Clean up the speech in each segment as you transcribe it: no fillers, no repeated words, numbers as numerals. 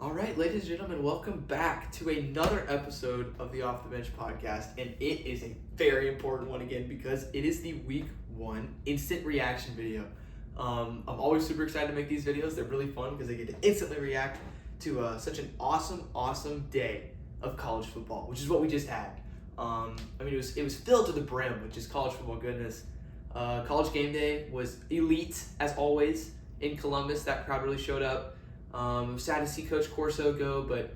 All right, ladies and gentlemen, welcome back to another episode of the Off the Bench podcast. And it is a very important one again because it is the week 1 instant reaction video. I'm always super excited to make these videos. They're really fun because I get to instantly react to such an awesome day of college football, which is what we just had. It was filled to the brim with just college football goodness. College game day was elite as always in Columbus. That crowd really showed up. It was sad to see Coach Corso go, but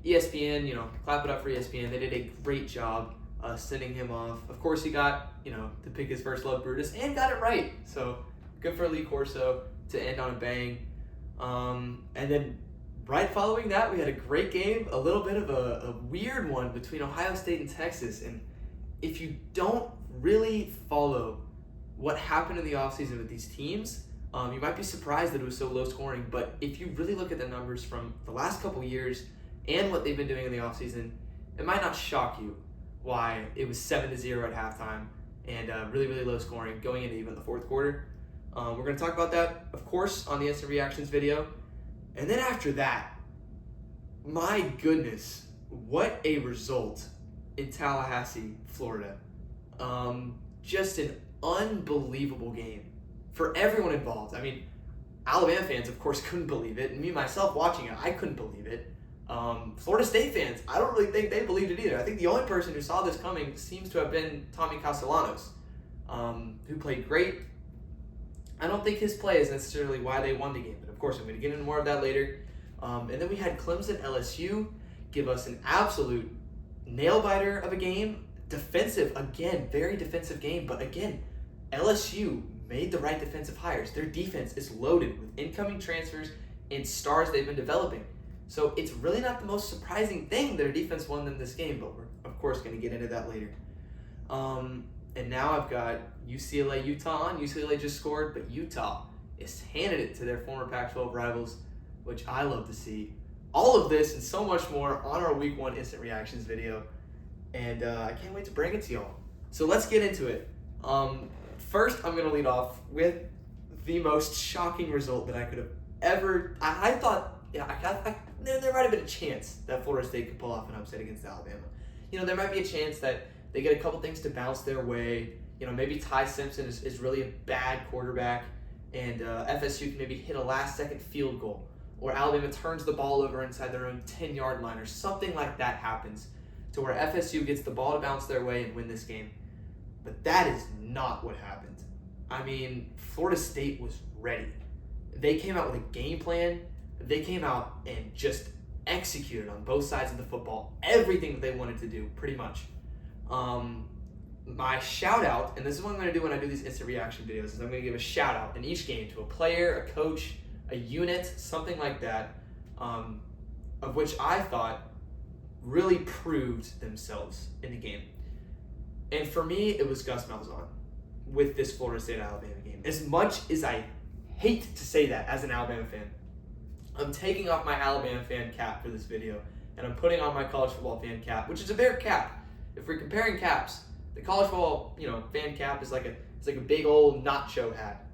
ESPN, clap it up for ESPN. They did a great job sending him off. Of course, he got, to pick his first love Brutus and got it right. So good for Lee Corso to end on a bang. And then right following that, we had a great game, a little bit of a weird one between Ohio State and Texas. And if you don't really follow what happened in the offseason with these teams, you might be surprised that it was so low scoring, but if you really look at the numbers from the last couple years and what they've been doing in the offseason, it might not shock you why it was 7-0 at halftime and really low scoring going into even the fourth quarter. We're going to talk about that, of course, on the instant reactions video. And then after that, my goodness, what a result in Tallahassee, Florida. Just an unbelievable game for everyone involved. I mean, Alabama fans, of course, couldn't believe it. And me, myself, watching it, I couldn't believe it. Florida State fans, I don't really think they believed it either. I think the only person who saw this coming seems to have been Tommy Castellanos, who played great. I don't think his play is necessarily why they won the game. But, of course, I'm going to get into more of that later. And then we had Clemson LSU give us an absolute nail-biter of a game. Defensive, again, very defensive game. But, again, LSU made the right defensive hires. Their defense is loaded with incoming transfers and stars they've been developing. So it's really not the most surprising thing that their defense won them this game, but we're, of course, going to get into that later. And now I've got UCLA, Utah on. UCLA just scored, but Utah is handed it to their former Pac-12 rivals, which I love to see. All of this and so much more on our Week 1 Instant Reactions video, and I can't wait to bring it to y'all. So let's get into it. First, I'm going to lead off with the most shocking result that I could have ever... I thought, there might have been a chance that Florida State could pull off an upset against Alabama. There might be a chance that they get a couple things to bounce their way. Maybe Ty Simpson is really a bad quarterback, and FSU can maybe hit a last-second field goal, or Alabama turns the ball over inside their own 10-yard line, or something like that happens to where FSU gets the ball to bounce their way and win this game. But that is not what happened. I mean, Florida State was ready. They came out with a game plan. They came out and just executed on both sides of the football everything that they wanted to do, pretty much. My shout out, and this is what I'm going to do when I do these instant reaction videos, is I'm going to give a shout out in each game to a player, a coach, a unit, something like that, of which I thought really proved themselves in the game. And for me, it was Gus Malzahn with this Florida State-Alabama game. As much as I hate to say that as an Alabama fan, I'm taking off my Alabama fan cap for this video, and I'm putting on my college football fan cap, which is a bear cap. If we're comparing caps, the college football, fan cap is like a big old nacho hat,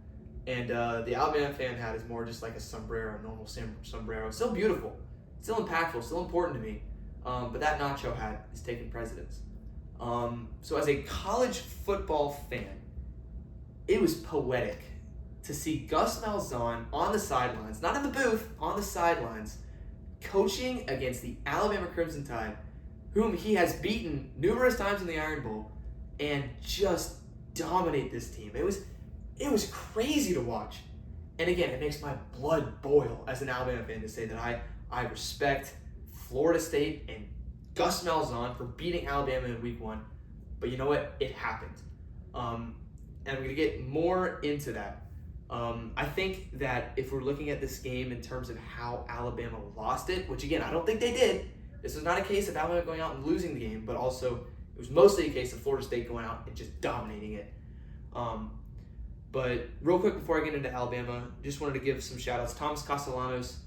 and the Alabama fan hat is more just like a sombrero, a normal sombrero. It's still beautiful, still impactful, still important to me, but that nacho hat is taking precedence. So as a college football fan, it was poetic to see Gus Malzahn on the sidelines, not in the booth, on the sidelines, coaching against the Alabama Crimson Tide, whom he has beaten numerous times in the Iron Bowl, and just dominate this team. It was crazy to watch. And again, it makes my blood boil as an Alabama fan to say that I respect Florida State and Gus Malzahn for beating Alabama in Week 1, but you know what? It happened. And I'm going to get more into that. I think that if we're looking at this game in terms of how Alabama lost it, which again, I don't think they did. This is not a case of Alabama going out and losing the game, but also it was mostly a case of Florida State going out and just dominating it. But real quick before I get into Alabama, just wanted to give some shout outs. Thomas Castellanos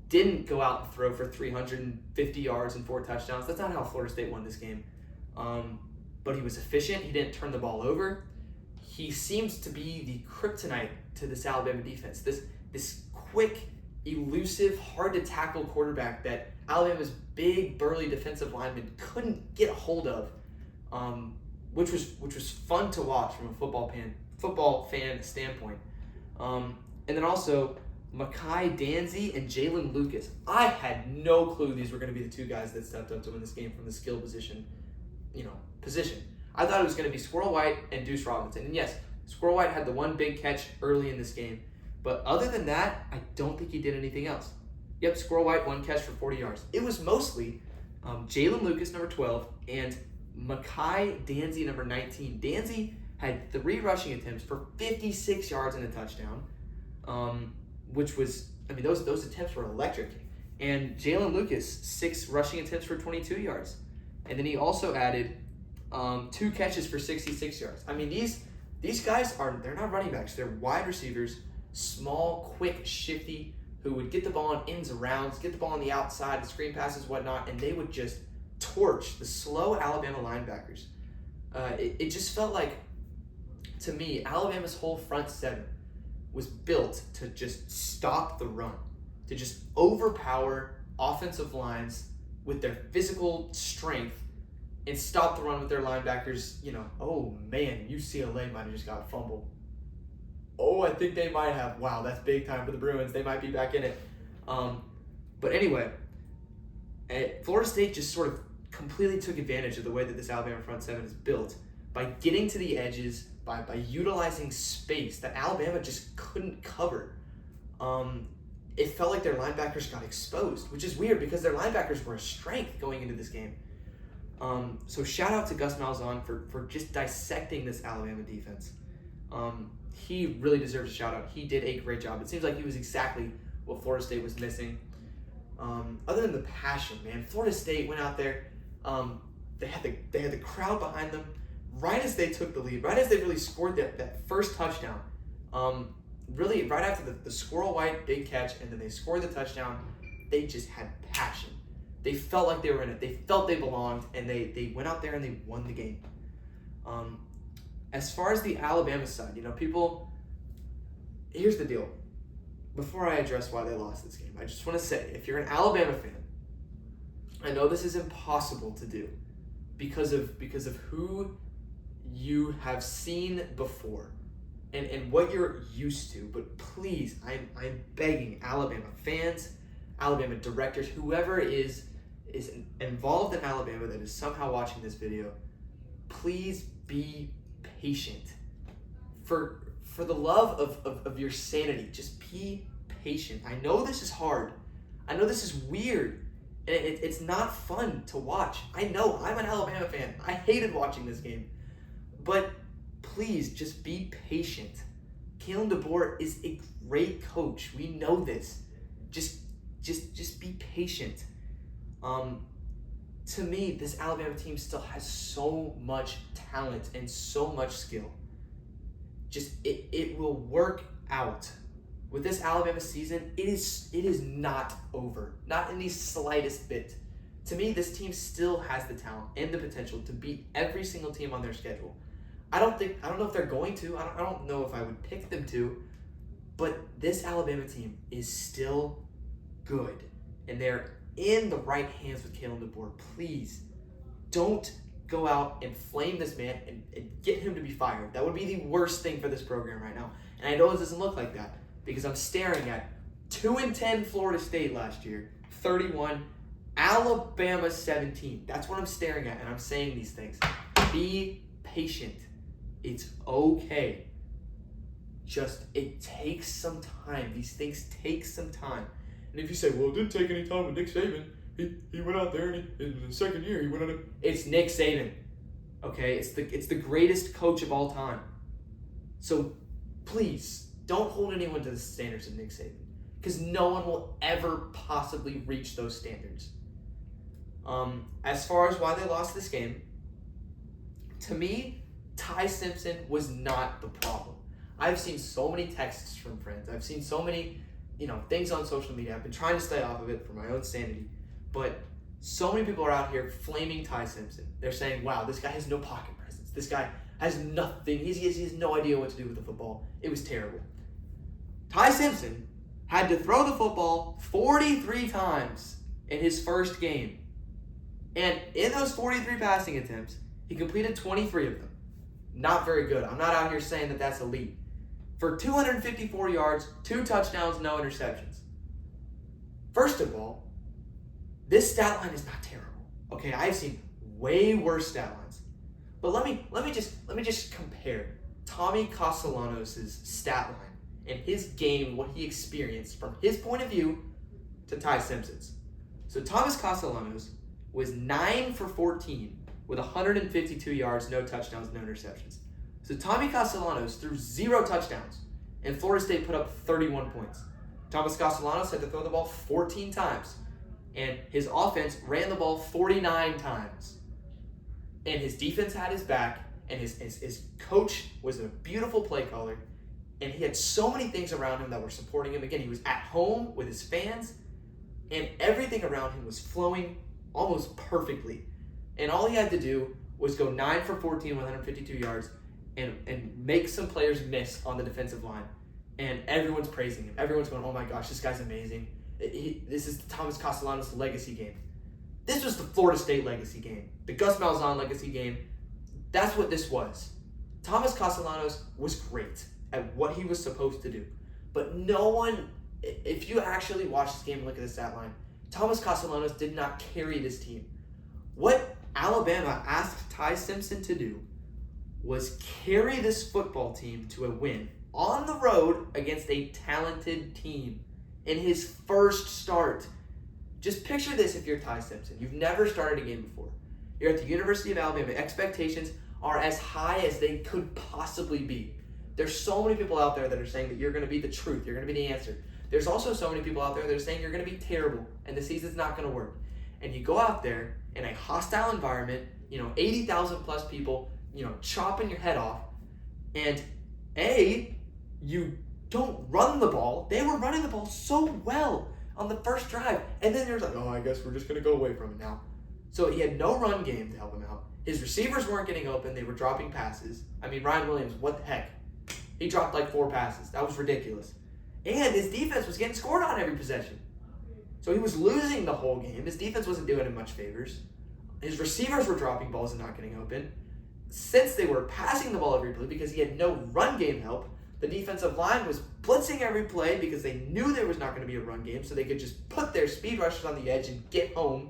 didn't go out and throw for 350 yards and 4 touchdowns. That's not how Florida State won this game. But he was efficient. He didn't turn the ball over. He seems to be the kryptonite to this Alabama defense. This quick, elusive, hard-to-tackle quarterback that Alabama's big, burly defensive lineman couldn't get a hold of, which was fun to watch from a football fan standpoint. And then also Mekhi Danzy and Jalen Lucas. I had no clue these were going to be the two guys that stepped up to win this game from the skill position. I thought it was going to be Squirrel White and Deuce Robinson. And yes, Squirrel White had the one big catch early in this game. But other than that, I don't think he did anything else. Yep, Squirrel White, one catch for 40 yards. It was mostly Jalen Lucas, number 12, and Mekhi Danzy, number 19. Danzy had 3 rushing attempts for 56 yards and a touchdown, which was, those attempts were electric. And Jalen Lucas, 6 rushing attempts for 22 yards. And then he also added 2 catches for 66 yards. These guys they're not running backs. They're wide receivers, small, quick, shifty, who would get the ball in ins and rounds, get the ball on the outside, the screen passes, whatnot, and they would just torch the slow Alabama linebackers. It just felt like, to me, Alabama's whole front seven was built to just stop the run, to just overpower offensive lines with their physical strength and stop the run with their linebackers. Oh man, UCLA might have just got a fumble. Oh, I think they might have. Wow, that's big time for the Bruins. They might be back in it. But anyway, Florida State just sort of completely took advantage of the way that this Alabama front seven is built by getting to the edges, by utilizing space that Alabama just couldn't cover. It felt like their linebackers got exposed, which is weird because their linebackers were a strength going into this game. So shout out to Gus Malzahn for just dissecting this Alabama defense. He really deserves a shout out. He did a great job. It seems like he was exactly what Florida State was missing. Other than the passion, man, Florida State went out there. They had the crowd behind them. Right as they took the lead, right as they really scored that first touchdown, really right after the Squirrel White big catch, and then they scored the touchdown, they just had passion. They felt like they were in it. They felt they belonged, and they went out there and they won the game. As far as the Alabama side, here's the deal. Before I address why they lost this game, I just want to say, if you're an Alabama fan, I know this is impossible to do because of who you have seen before and what you're used to, but please, I'm begging Alabama fans, Alabama directors, whoever is involved in Alabama that is somehow watching this video, please be patient. For the love of your sanity, just be patient. I know this is hard. I know this is weird. And it's not fun to watch. I know, I'm an Alabama fan. I hated watching this game. But please, just be patient. Kalen DeBoer is a great coach. We know this. Just be patient. To me, this Alabama team still has so much talent and so much skill. It will work out. With this Alabama season, it is not over. Not in the slightest bit. To me, this team still has the talent and the potential to beat every single team on their schedule. I don't know if they're going to. I don't know if I would pick them to. But this Alabama team is still good. And they're in the right hands with Kalen DeBoer. Please don't go out and flame this man and get him to be fired. That would be the worst thing for this program right now. And I know it doesn't look like that because I'm staring at 2-10 Florida State last year, 31, Alabama 17. That's what I'm staring at, and I'm saying these things. Be patient. It's okay. It takes some time. These things take some time. And if you say, well, it didn't take any time with Nick Saban. He went out there and in the second year he went on It's Nick Saban. Okay? It's the greatest coach of all time. So please don't hold anyone to the standards of Nick Saban. Because no one will ever possibly reach those standards. As far as why they lost this game, to me, Ty Simpson was not the problem. I've seen so many texts from friends. I've seen so many, things on social media. I've been trying to stay off of it for my own sanity. But so many people are out here flaming Ty Simpson. They're saying, wow, this guy has no pocket presence. This guy has nothing. He has no idea what to do with the football. It was terrible. Ty Simpson had to throw the football 43 times in his first game. And in those 43 passing attempts, he completed 23 of them. Not very good. I'm not out here saying that that's elite. For 254 yards, 2 touchdowns, no interceptions. First of all, this stat line is not terrible. Okay, I've seen way worse stat lines. But let me just compare Tommy Castellanos' stat line and his game, what he experienced from his point of view, to Ty Simpson's. So Thomas Castellanos was 9 for 14 with 152 yards, no touchdowns, no interceptions. So Tommy Castellanos threw 0 touchdowns, and Florida State put up 31 points. Thomas Castellanos had to throw the ball 14 times, and his offense ran the ball 49 times. And his defense had his back, and his coach was a beautiful play caller, and he had so many things around him that were supporting him. Again, he was at home with his fans, and everything around him was flowing almost perfectly. And all he had to do was go 9 for 14 with 152 yards and make some players miss on the defensive line. And everyone's praising him. Everyone's going, oh my gosh, this guy's amazing. This is Thomas Castellanos' legacy game. This was the Florida State legacy game. The Gus Malzahn legacy game. That's what this was. Thomas Castellanos was great at what he was supposed to do. But no one, if you actually watch this game and look at the stat line, Thomas Castellanos did not carry this team. What Alabama asked Ty Simpson to do was carry this football team to a win on the road against a talented team in his first start. Just picture this if you're Ty Simpson. You've never started a game before. You're at the University of Alabama. Expectations are as high as they could possibly be. There's so many people out there that are saying that you're going to be the truth. You're going to be the answer. There's also so many people out there that are saying you're going to be terrible and the season's not going to work. And you go out there in a hostile environment, 80,000 plus people, chopping your head off, and you don't run the ball. They were running the ball so well on the first drive, and then you're like, oh, I guess we're just going to go away from it now. So he had no run game to help him out. His receivers weren't getting open. They were dropping passes. I mean, Ryan Williams, what the heck? He dropped like 4 passes. That was ridiculous. And his defense was getting scored on every possession. So he was losing the whole game. His defense wasn't doing him much favors. His receivers were dropping balls and not getting open. Since they were passing the ball every play because he had no run game help, the defensive line was blitzing every play because they knew there was not going to be a run game, so they could just put their speed rushers on the edge and get home.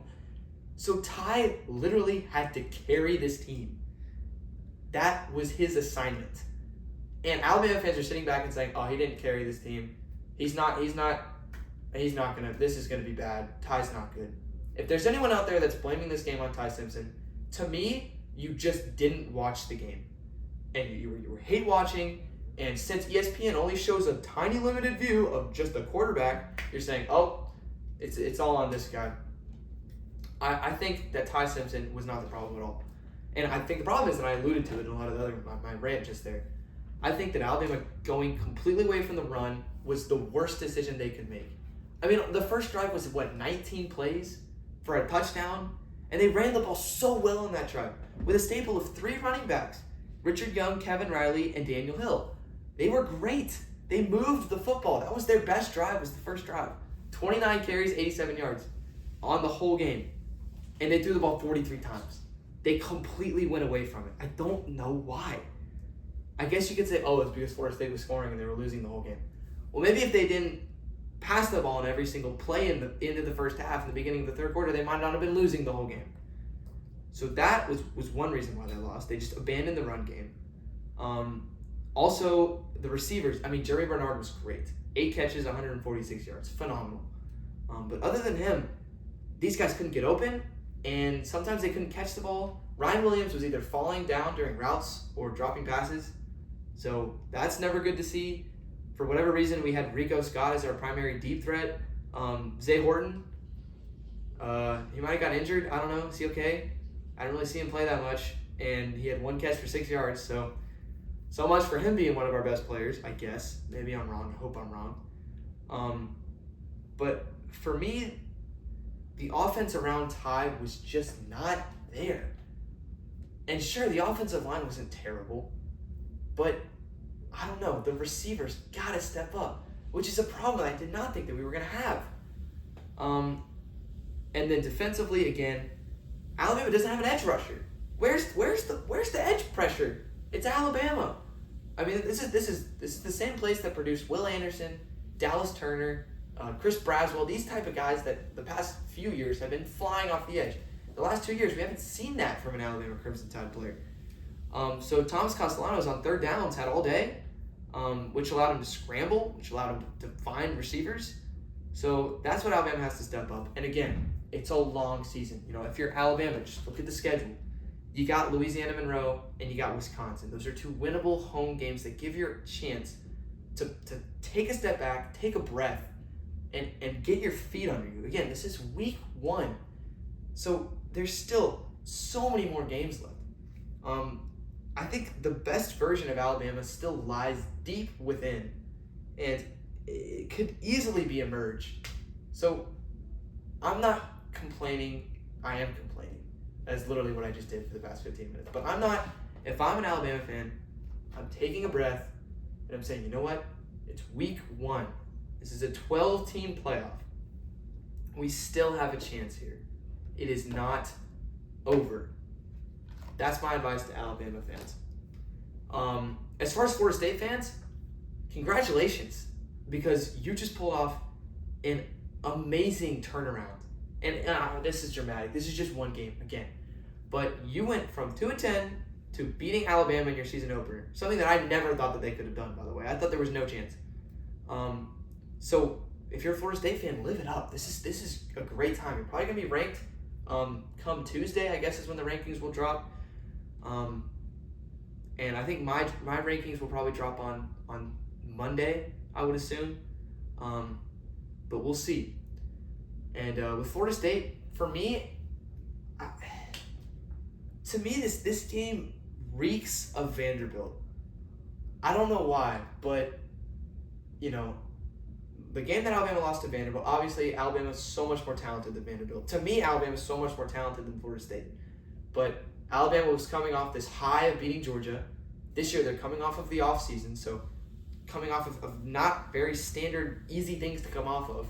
So Ty literally had to carry this team. That was his assignment. And Alabama fans are sitting back and saying, oh, he didn't carry this team. He's not gonna, this is gonna be bad. Ty's not good. If there's anyone out there that's blaming this game on Ty Simpson, to me, you just didn't watch the game. And you were hate watching, and since ESPN only shows a tiny limited view of just the quarterback, you're saying, oh, it's all on this guy. I think that Ty Simpson was not the problem at all. And I think the problem is, and I alluded to it in a lot of my rant just there, I think that Alabama going completely away from the run was the worst decision they could make. I mean, the first drive was, 19 plays for a touchdown? And they ran the ball so well in that drive with a staple of 3 running backs, Richard Young, Kevin Riley, and Daniel Hill. They were great. They moved the football. That was their best drive, was the first drive. 29 carries, 87 yards on the whole game. And they threw the ball 43 times. They completely went away from it. I don't know why. I guess you could say, oh, it's because Florida State was scoring and they were losing the whole game. Well, maybe if they didn't pass the ball in every single play in the end of the first half, in the beginning of the third quarter, they might not have been losing the whole game. So that was one reason why they lost. They just abandoned the run game. Also, the receivers. I mean, Jeremy Bernard was great. 8 catches, 146 yards. Phenomenal. But other than him, these guys couldn't get open, and sometimes they couldn't catch the ball. Ryan Williams was either falling down during routes or dropping passes. So that's never good to see. For whatever reason, we had Rico Scott as our primary deep threat. Zay Horton, he might have got injured. I don't know. Is he okay? I didn't really see him play that much. And he had 1 catch for 6 yards. So much for him being one of our best players, I guess. Maybe I'm wrong. I hope I'm wrong. But for me, the offense around Ty was just not there. And sure, the offensive line wasn't terrible. But I don't know, the receivers gotta step up. which is a problem that I did not think that we were going to have. And then defensively, again, Alabama doesn't have an edge rusher. Where's the edge pressure? It's Alabama. I mean, this is the same place that produced Will Anderson, Dallas Turner, Chris Braswell, these type of guys that the past few years have been flying off the edge. The last 2 years, we haven't seen that from an Alabama Crimson Tide player. So Thomas Castellanos on third downs had all day, which allowed him to scramble, which allowed him to find receivers. So that's what Alabama has to step up. And again, it's a long season. You know, if you're Alabama, just look at the schedule. You got Louisiana Monroe and you got Wisconsin. Those are two winnable home games that give you a chance to take a step back, take a breath, and get your feet under you. Again, this is week 1. So there's still so many more games left. I think the best version of Alabama still lies deep within, and it could easily be emerged. So I'm not complaining. I am complaining. That's literally what I just did for the past 15 minutes. But I'm not, if I'm an Alabama fan, I'm taking a breath, and I'm saying, you know what? It's week 1. This is a 12-team playoff. We still have a chance here. It is not over. That's my advice to Alabama fans. As far as Florida State fans, congratulations, because you just pulled off an amazing turnaround. And this is dramatic. This is just one game again. But you went from 2-10 to beating Alabama in your season opener. Something that I never thought that they could have done, by the way. I thought there was no chance. So if you're a Florida State fan, live it up. This is a great time. You're probably gonna be ranked come Tuesday, I guess is when the rankings will drop. And I think my rankings will probably drop on Monday, I would assume. But we'll see. And with Florida State, for me, to me this game reeks of Vanderbilt. I don't know why, but you know, the game that Alabama lost to Vanderbilt, obviously Alabama is so much more talented than Vanderbilt. To me, Alabama is so much more talented than Florida State. But Alabama was coming off this high of beating Georgia. This year they're coming off of the offseason, so coming off of not very standard, easy things to come off of.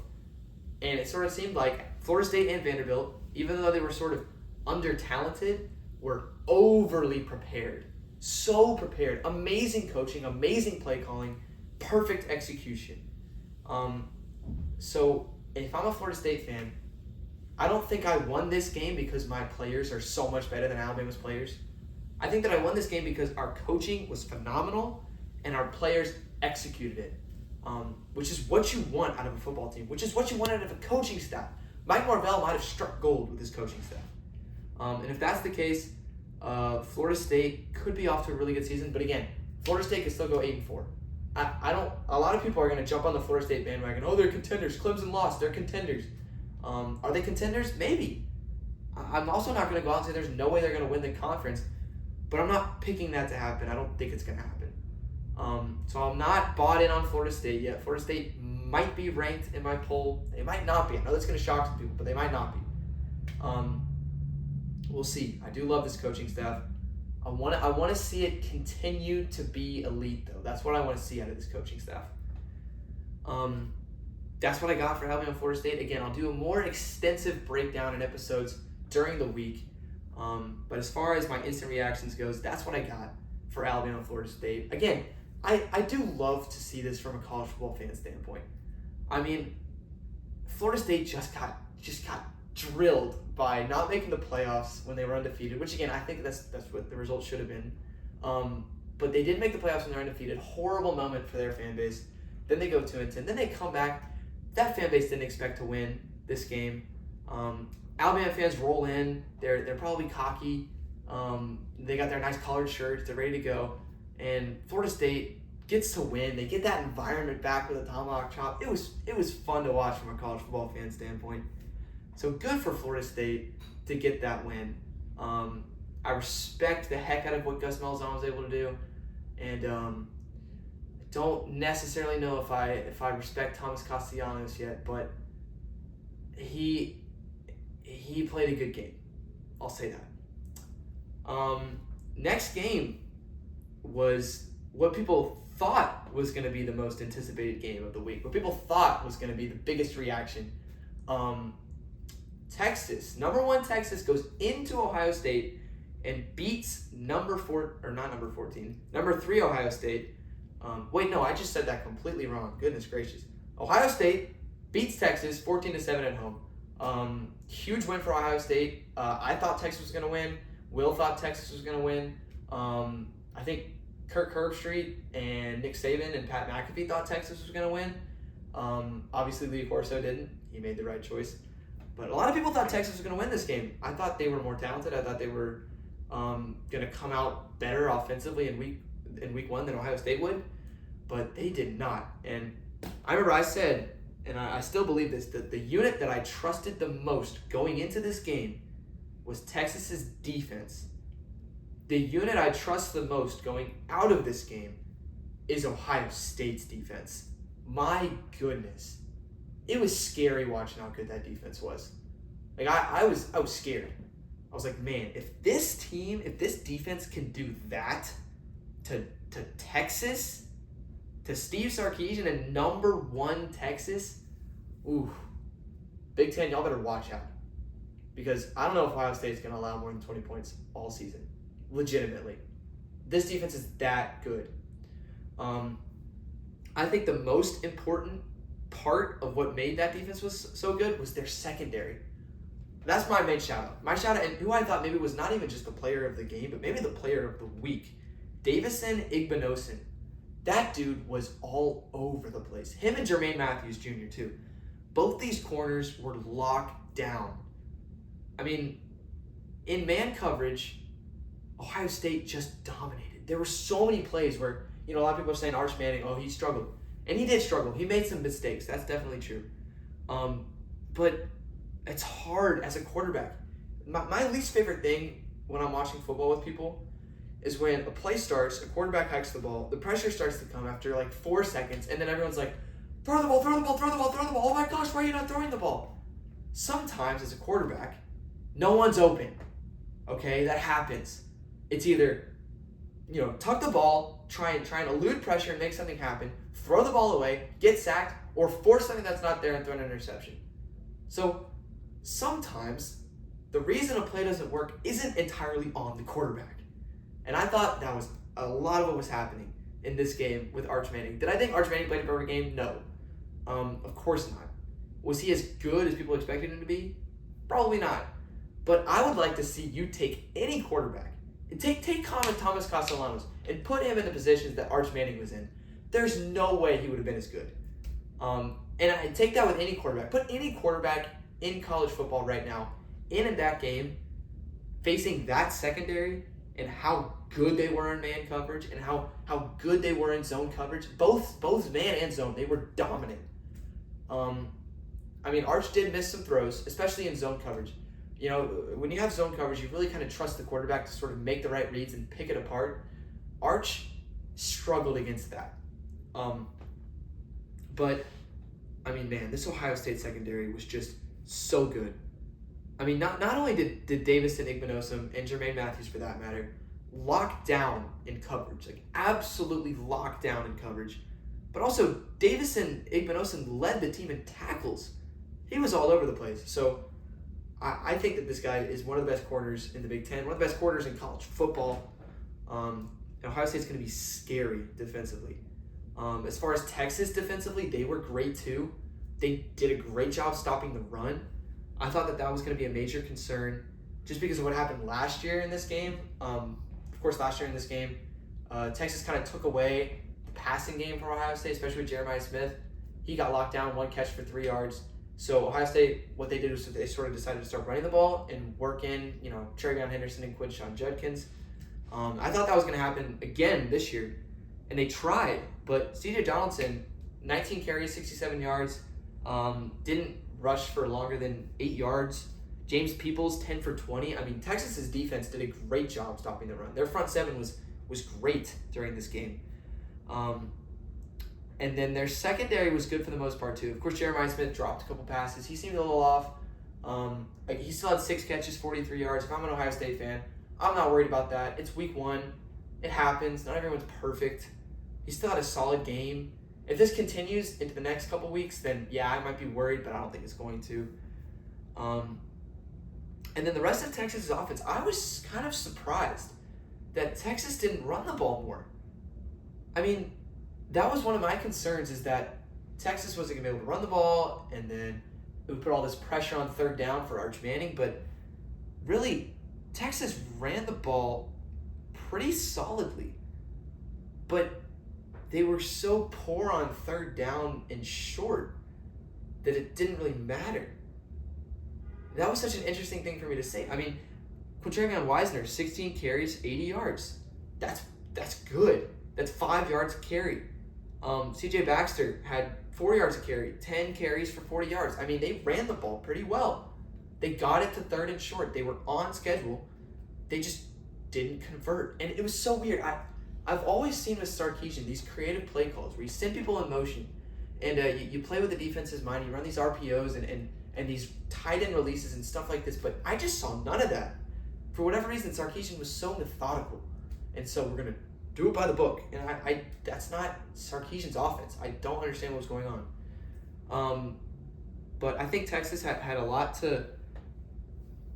And it sort of seemed like Florida State and Vanderbilt, even though they were sort of under-talented, were overly prepared. So prepared. Amazing coaching, amazing play calling, perfect execution. So if I'm a Florida State fan, I don't think I won this game because my players are so much better than Alabama's players. I think that I won this game because our coaching was phenomenal and our players executed it, which is what you want out of a football team, which is what you want out of a coaching staff. Mike Marvell might have struck gold with his coaching staff. And if that's the case, Florida State could be off to a really good season. But again, Florida State could still go 8-4. A lot of people are going to jump on the Florida State bandwagon. Oh, they're contenders. Clemson lost. They're contenders. Are they contenders? Maybe. I'm also not going to go out and say there's no way they're going to win the conference, but I'm not picking that to happen. I don't think it's going to happen. So I'm not bought in on Florida State yet. Florida State might be ranked in my poll. They might not be. I know that's going to shock some people, but they might not be. We'll see. I do love this coaching staff. I want to see it continue to be elite, though. That's what I want to see out of this coaching staff. That's what I got for Alabama and Florida State. Again, I'll do a more extensive breakdown in episodes during the week. But as far as my instant reactions goes, that's what I got for Alabama and Florida State. Again, I do love to see this from a college football fan standpoint. I mean, Florida State just got drilled by not making the playoffs when they were undefeated, which again, I think that's what the result should have been. But they did make the playoffs when they were undefeated. Horrible moment for their fan base. Then they go 2-10. Then they come back. That fan base didn't expect to win this game. Alabama fans roll in. They're probably cocky. They got their nice collared shirts. They're ready to go. And Florida State gets to win. They get that environment back with a tomahawk chop. It was fun to watch from a college football fan standpoint. So good for Florida State to get that win. I respect the heck out of what Gus Malzahn was able to do, and don't necessarily know if I respect Thomas Castellanos yet, but he played a good game. I'll say that. Next game was what people thought was going to be the most anticipated game of the week, what people thought was going to be the biggest reaction. Texas, number 1 Texas goes into Ohio State and beats number 3 Ohio State. Wait, no, I just said that completely wrong. Goodness gracious. Ohio State beats Texas 14-7 at home. Huge win for Ohio State. I thought Texas was going to win. Will thought Texas was going to win. I think Kirk Herbstreit and Nick Saban and Pat McAfee thought Texas was going to win. Obviously, Lee Corso didn't. He made the right choice. But a lot of people thought Texas was going to win this game. I thought they were more talented. I thought they were going to come out better offensively in week 1 than Ohio State would. But they did not. And I remember I said, and I still believe this, that the unit that I trusted the most going into this game was Texas's defense. The unit I trust the most going out of this game is Ohio State's defense. My goodness. It was scary watching how good that defense was. Like I was scared. I was like, man, if this defense can do that to Texas, to Steve Sarkisian and number 1 Texas, ooh, Big Ten, y'all better watch out. Because I don't know if Ohio State's going to allow more than 20 points all season. Legitimately. This defense is that good. I think the most important part of what made that defense was so good was their secondary. That's my main shout-out. My shout-out, and who I thought maybe was not even just the player of the game, but maybe the player of the week. Davison Igbinosun. That dude was all over the place. Him and Jermaine Matthews Jr. too. Both these corners were locked down. I mean, in man coverage, Ohio State just dominated. There were so many plays where, a lot of people are saying Arch Manning, he struggled. And he did struggle. He made some mistakes. That's definitely true. But it's hard as a quarterback. My least favorite thing when I'm watching football with people is when a play starts, a quarterback hikes the ball, the pressure starts to come after like 4 seconds, and then everyone's like, throw the ball, throw the ball, throw the ball, throw the ball. Oh my gosh, why are you not throwing the ball? Sometimes as a quarterback, no one's open. Okay, that happens. It's either, tuck the ball, try and elude pressure and make something happen, throw the ball away, get sacked, or force something that's not there and throw an interception. So sometimes the reason a play doesn't work isn't entirely on the quarterback. And I thought that was a lot of what was happening in this game with Arch Manning. Did I think Arch Manning played a perfect game? No. Of course not. Was he as good as people expected him to be? Probably not. But I would like to see you take any quarterback and take Thomas Castellanos and put him in the positions that Arch Manning was in. There's no way he would have been as good. And I take that with any quarterback. Put any quarterback in college football right now in that game, facing that secondary and how good they were in man coverage and how good they were in zone coverage. Both man and zone, they were dominant. Arch did miss some throws, especially in zone coverage. When you have zone coverage, you really kind of trust the quarterback to sort of make the right reads and pick it apart. Arch struggled against that. But this Ohio State secondary was just so good. Not only did Davison Igbinosun and Jermaine Matthews, for that matter, lock down in coverage, like absolutely locked down in coverage, but also Davison Igbinosun led the team in tackles. He was all over the place. So I think that this guy is one of the best corners in the Big Ten, one of the best corners in college football. Ohio State's going to be scary defensively. As far as Texas defensively, they were great too. They did a great job stopping the run. I thought that was going to be a major concern just because of what happened last year in this game. Of course, last year in this game, Texas kind of took away the passing game from Ohio State, especially with Jeremiah Smith. He got locked down, 1 catch for 3 yards. So Ohio State, what they did was they sort of decided to start running the ball and work in, Travion Henderson and Quinshon Judkins. I thought that was going to happen again this year, and they tried. But C.J. Donaldson, 19 carries, 67 yards, didn't rush for longer than 8 yards. James Peoples, 10 for 20. Texas's defense did a great job stopping the run. Their front seven was great during this game. And then their secondary was good for the most part too. Of course, Jeremiah Smith dropped a couple passes. He seemed a little off. He still had 6 catches, 43 yards. If I'm an Ohio State fan, I'm not worried about that. It's week 1. It happens. Not everyone's perfect. He still had a solid game. If this continues into the next couple weeks, then yeah, I might be worried, but I don't think it's going to. And then the rest of Texas's offense, I was kind of surprised that Texas didn't run the ball more. I mean, that was one of my concerns, is that Texas wasn't going to be able to run the ball, and then it would put all this pressure on third down for Arch Manning. But really, Texas ran the ball pretty solidly. But they were so poor on third down and short that it didn't really matter. That was such an interesting thing for me to say. I mean, Quintravion Wisner, 16 carries, 80 yards. That's good. That's 5 yards a carry. CJ Baxter had 4 yards a carry, 10 carries for 40 yards. I mean, they ran the ball pretty well. They got it to third and short. They were on schedule. They just didn't convert. And it was so weird. I've always seen with Sarkisian these creative play calls where you send people in motion, and you play with the defense's mind. You run these RPOs and these tight end releases and stuff like this. But I just saw none of that. For whatever reason, Sarkisian was so methodical. And so we're going to do it by the book. And I that's not Sarkisian's offense. I don't understand what's going on. But I think Texas had a lot to...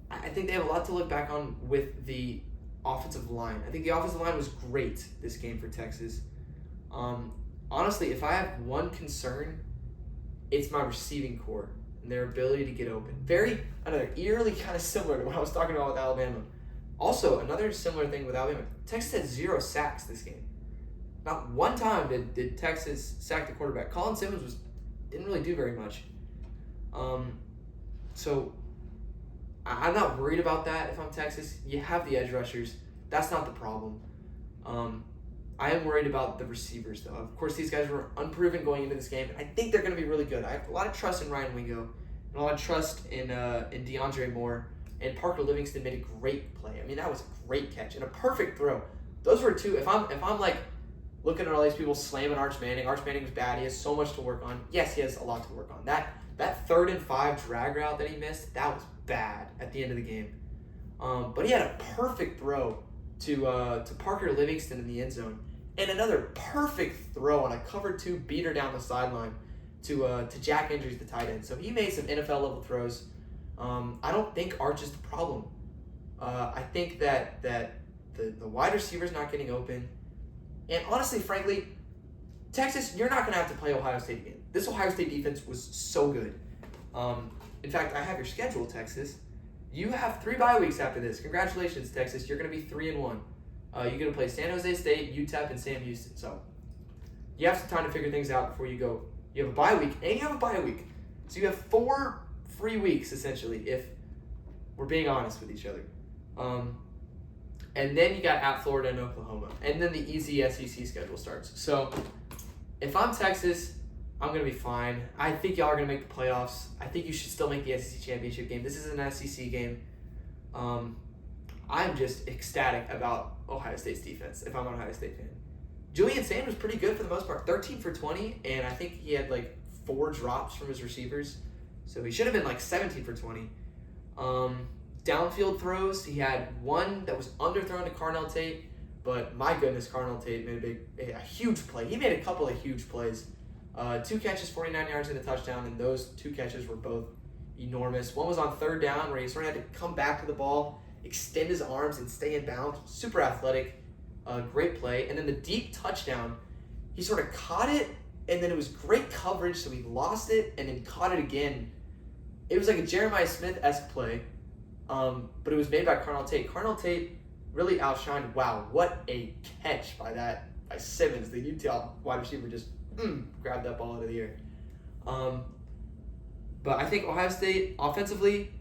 I think they have a lot to look back on with the offensive line. I think the offensive line was great this game for Texas. Honestly, if I have one concern, it's my receiving core and their ability to get open. Another eerily kind of similar to what I was talking about with Alabama. Also, another similar thing with Alabama, Texas had 0 sacks this game. Not one time did Texas sack the quarterback. Colin Simmons didn't really do very much. So I'm not worried about that if I'm Texas. You have the edge rushers. That's not the problem. I am worried about the receivers, though. Of course, these guys were unproven going into this game, and I think they're going to be really good. I have a lot of trust in Ryan Wingo, and a lot of trust in DeAndre Moore, and Parker Livingston made a great play. I mean, that was a great catch and a perfect throw. Those were two. If I'm like looking at all these people slamming Arch Manning was bad. He has so much to work on. Yes, he has a lot to work on. That 3rd and 5 drag route that he missed, that was bad at the end of the game. But he had a perfect throw to Parker Livingston in the end zone, and another perfect throw on a cover 2 beater down the sideline to Jack Andrews, the tight end. So he made some NFL level throws. I don't think Arch is the problem. I think that the wide receiver's not getting open, and honestly, frankly, Texas, you're not going to have to play Ohio State again. This Ohio State defense was so good. In fact, I have your schedule, Texas. You have 3 bye weeks after this. Congratulations, Texas. You're going to be 3-1. You're going to play San Jose State, UTEP, and Sam Houston. So you have some time to figure things out before you go. You have a bye week, and you have a bye week. So you have 4 free weeks, essentially, if we're being honest with each other. And then you got at Florida and Oklahoma. And then the easy SEC schedule starts. So if I'm Texas, I'm going to be fine. I think y'all are going to make the playoffs. I think you should still make the SEC championship game. This is an SEC game. I'm just ecstatic about Ohio State's defense, if I'm an Ohio State fan. Julian Sand was pretty good for the most part. 13 for 20, and I think he had like 4 drops from his receivers. So he should have been like 17 for 20. Downfield throws, he had one that was underthrown to Carnell Tate, but my goodness, Carnell Tate made a huge play. He made a couple of huge plays. 2 catches, 49 yards and a touchdown, and those 2 catches were both enormous. One was on 3rd down where he sort of had to come back to the ball, extend his arms, and stay in bounds. Super athletic, great play. And then the deep touchdown, he sort of caught it, and then it was great coverage, so he lost it and then caught it again. It was like a Jeremiah Smith-esque play, but it was made by Carnell Tate. Carnell Tate really outshined. Wow, what a catch by Simmons. The Utah wide receiver just grabbed that ball out of the air. But I think Ohio State, offensively,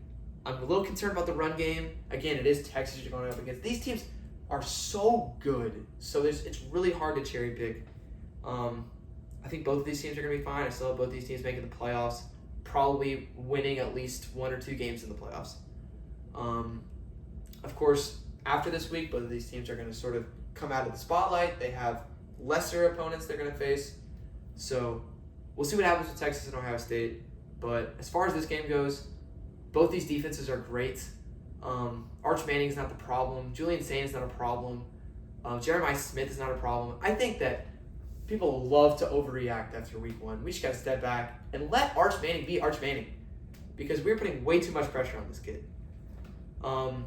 I'm a little concerned about the run game. Again, it is Texas you're going up against. These teams are so good, so it's really hard to cherry pick. I think both of these teams are going to be fine. I still have both these teams making the playoffs, probably winning at least 1 or 2 games in the playoffs. Of course, after this week, both of these teams are going to sort of come out of the spotlight. They have lesser opponents they're going to face. So we'll see what happens with Texas and Ohio State. But as far as this game goes, both these defenses are great. Arch Manning is not the problem. Julian Sand is not a problem. Jeremiah Smith is not a problem. I think that people love to overreact after week one. We just got to step back and let Arch Manning be Arch Manning, because we're putting way too much pressure on this kid. So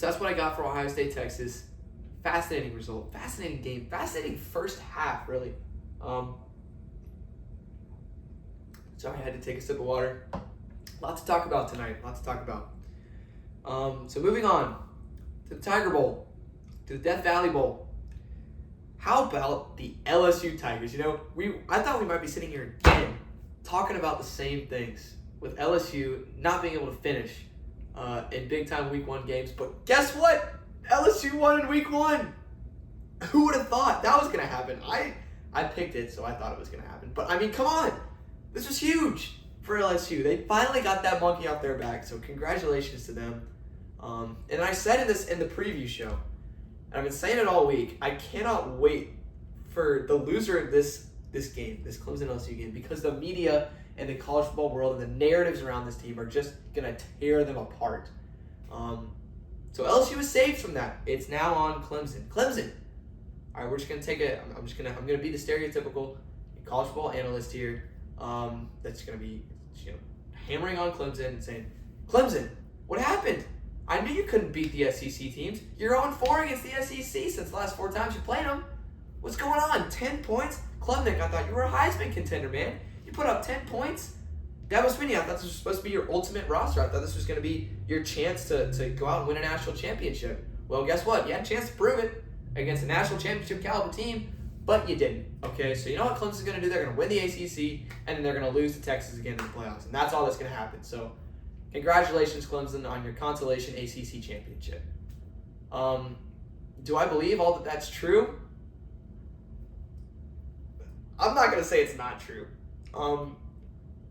that's what I got for Ohio State, Texas. Fascinating result, fascinating game, fascinating first half, really. Sorry, I had to take a sip of water. Lots to talk about tonight, lots to talk about. So moving on to the Tiger Bowl, to the Death Valley Bowl. How about the LSU Tigers? You know, I thought we might be sitting here again talking about the same things, with LSU not being able to finish in big-time Week 1 games. But guess what? LSU won in Week 1. Who would have thought that was going to happen? I picked it, so I thought it was going to happen. But, I mean, come on. This was huge for LSU. They finally got that monkey off their back, so congratulations to them. And I said in the preview show, and I've been saying it all week, I cannot wait for the loser of this game, this Clemson LSU game, because the media and the college football world and the narratives around this team are just going to tear them apart. So LSU is saved from that. It's now on Clemson. Clemson. All right, we're just going to take I'm going to be the stereotypical college football analyst here. That's going to be, hammering on Clemson and saying, Clemson, what happened? I knew you couldn't beat the SEC teams. You're 0-4 against the SEC since the last 4 times you played them. What's going on? 10 points? Klubnik, I thought you were a Heisman contender, man. You put up 10 points? That was Sweeney. I thought this was supposed to be your ultimate roster. I thought this was going to be your chance to go out and win a national championship. Well, guess what? You had a chance to prove it against a national championship caliber team, but you didn't. Okay, so you know what Clemson's going to do? They're going to win the ACC, and then they're going to lose to Texas again in the playoffs, and that's all that's going to happen. So congratulations, Clemson, on your consolation ACC championship. Do I believe all that's true? I'm not going to say it's not true.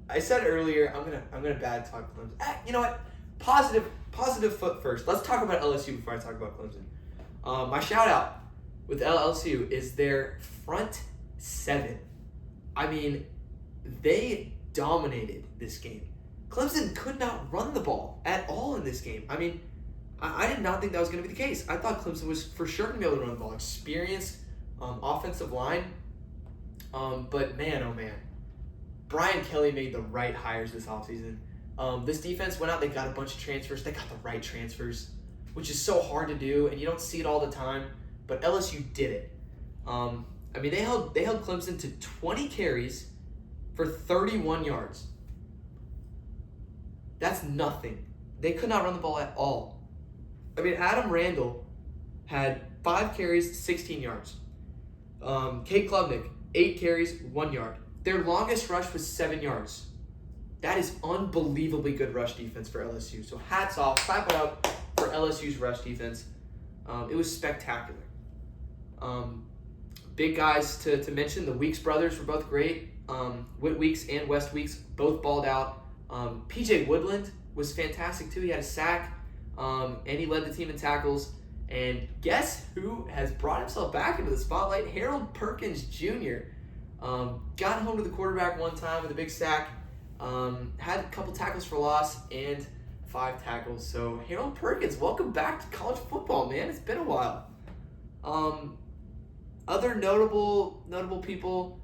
I said earlier I'm gonna bad talk Clemson. You know what? Positive foot first. Let's talk about LSU before I talk about Clemson. My shout out with LSU is their front 7. I mean, they dominated this game. Clemson could not run the ball at all in this game. I mean, I did not think that was going to be the case. I thought Clemson was for sure going to be able to run the ball. Experienced offensive line. But man, oh man. Brian Kelly made the right hires this offseason. This defense went out, they got a bunch of transfers. They got the right transfers, which is so hard to do, and you don't see it all the time. But LSU did it. I mean, they held Clemson to 20 carries for 31 yards. That's nothing. They could not run the ball at all. I mean, Adam Randall had 5 carries, 16 yards. Kate Klubnik, 8 carries, 1 yard. Their longest rush was 7 yards. That is unbelievably good rush defense for LSU. So hats off, clap it up for LSU's rush defense. It was spectacular. Big guys to mention, the Weeks brothers were both great. Whit Weeks and West Weeks both balled out. PJ Woodland was fantastic too. He had a sack, and he led the team in tackles. And guess who has brought himself back into the spotlight? Harold Perkins Jr. Got home to the quarterback one time with a big sack. Had a couple tackles for loss and 5 tackles. So Harold Perkins, welcome back to college football, man. It's been a while. Other notable people,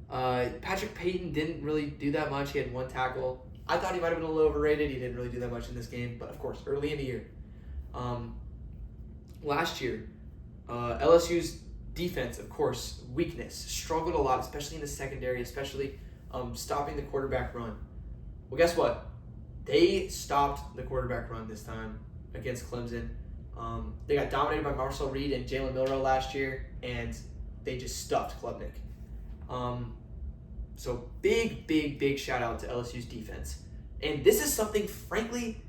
Patrick Payton didn't really do that much. He had 1 tackle. I thought he might have been a little overrated. He didn't really do that much in this game, but of course, early in the year. Last year, LSU's defense, of course, weakness, struggled a lot, especially in the secondary, especially stopping the quarterback run. Well, guess what? They stopped the quarterback run this time against Clemson. They got dominated by Marcel Reed and Jalen Milroe last year, and they just stuffed Klubnik. So big shout out to LSU's defense. And this is something, frankly,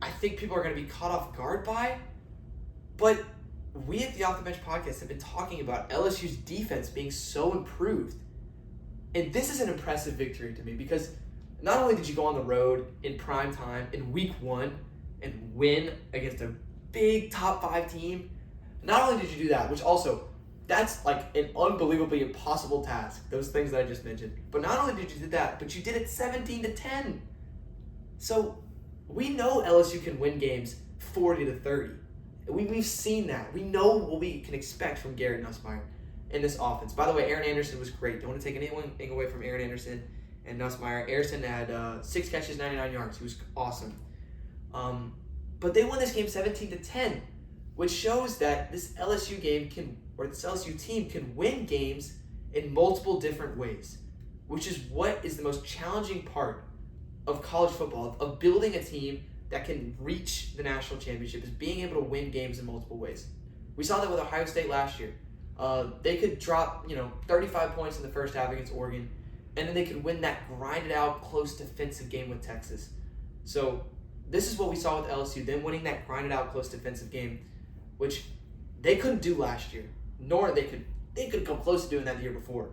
I think people are going to be caught off guard by. But we at the Off the Bench podcast have been talking about LSU's defense being so improved. And this is an impressive victory to me because not only did you go on the road in prime time in week 1 and win against a big top 5 team, not only did you do that, which also, that's like an unbelievably impossible task, those things that I just mentioned. But not only did you do that, but you did it 17-10. So we know LSU can win games 40-30. We've seen that. We know what we can expect from Garrett Nussmeier. in this offense. By the way, Aaron Anderson was great. Don't want to take anything away from Aaron Anderson and Nussmeier. Anderson had 6 catches, 99 yards. He was awesome. But they won this game 17-10, which shows that this LSU team can win games in multiple different ways, which is what is the most challenging part of college football, of building a team that can reach the national championship, is being able to win games in multiple ways. We saw that with Ohio State last year. They could drop 35 points in the first half against Oregon, and then they could win that grinded out, close defensive game with Texas. So this is what we saw with LSU, them winning that grinded out, close defensive game, which they couldn't do last year, nor they could come close to doing that the year before.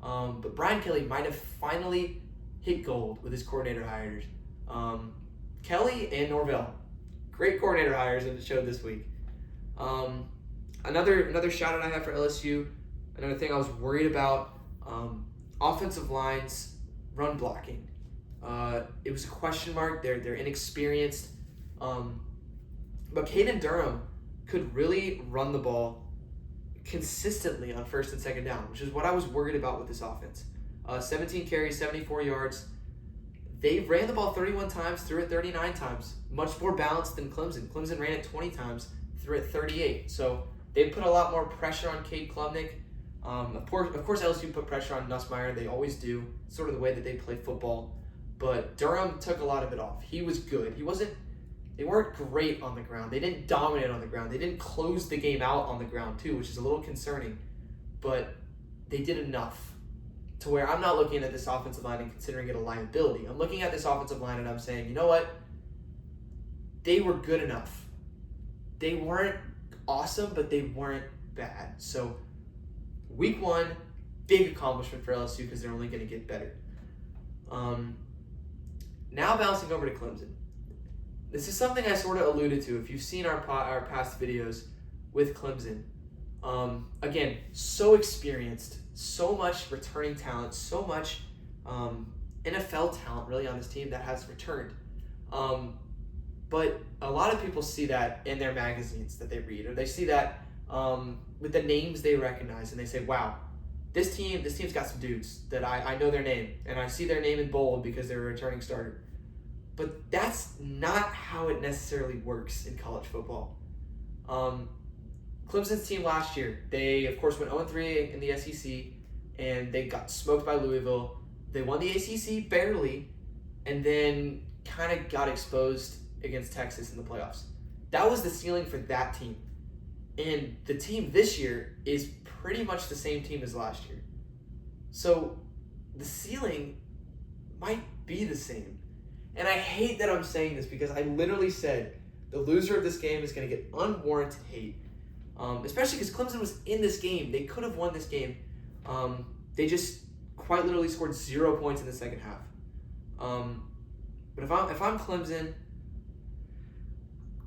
But Brian Kelly might have finally hit gold with his coordinator hires. Kelly and Norvell, great coordinator hires that showed this week. Another shout out I have for LSU, another thing I was worried about, offensive line's run blocking. It was a question mark. They're inexperienced. But Caden Durham could really run the ball consistently on first and second down, which is what I was worried about with this offense. 17 carries, 74 yards. They ran the ball 31 times, threw it 39 times. Much more balanced than Clemson. Clemson ran it 20 times, threw it 38. So they put a lot more pressure on Cade Klubnik. Of course, LSU put pressure on Nussmeier. They always do, sort of the way that they play football. But Durham took a lot of it off. He was good. They weren't great on the ground. They didn't dominate on the ground. They didn't close the game out on the ground too, which is a little concerning. But they did enough to where I'm not looking at this offensive line and considering it a liability. I'm looking at this offensive line and I'm saying, you know what? They were good enough. They weren't awesome, but they weren't bad. So week 1, big accomplishment for LSU because they're only going to get better. Now bouncing over to Clemson. This is something I sort of alluded to if you've seen our past videos with Clemson. Again, so experienced, so much returning talent, so much NFL talent really on this team that has returned. But a lot of people see that in their magazines that they read, or they see that with the names they recognize, and they say, wow, this team's got some dudes that I know their name, and I see their name in bold because they're a returning starter. But that's not how it necessarily works in college football. Clemson's team last year, they of course went 0-3 in the SEC, and they got smoked by Louisville. They won the ACC barely, and then kind of got exposed against Texas in the playoffs. That was the ceiling for that team. And the team this year is pretty much the same team as last year. So the ceiling might be the same. And I hate that I'm saying this because I literally said the loser of this game is going to get unwarranted hate. Especially because Clemson was in this game. They could have won this game. They just quite literally scored 0 points in the second half. But if I'm Clemson,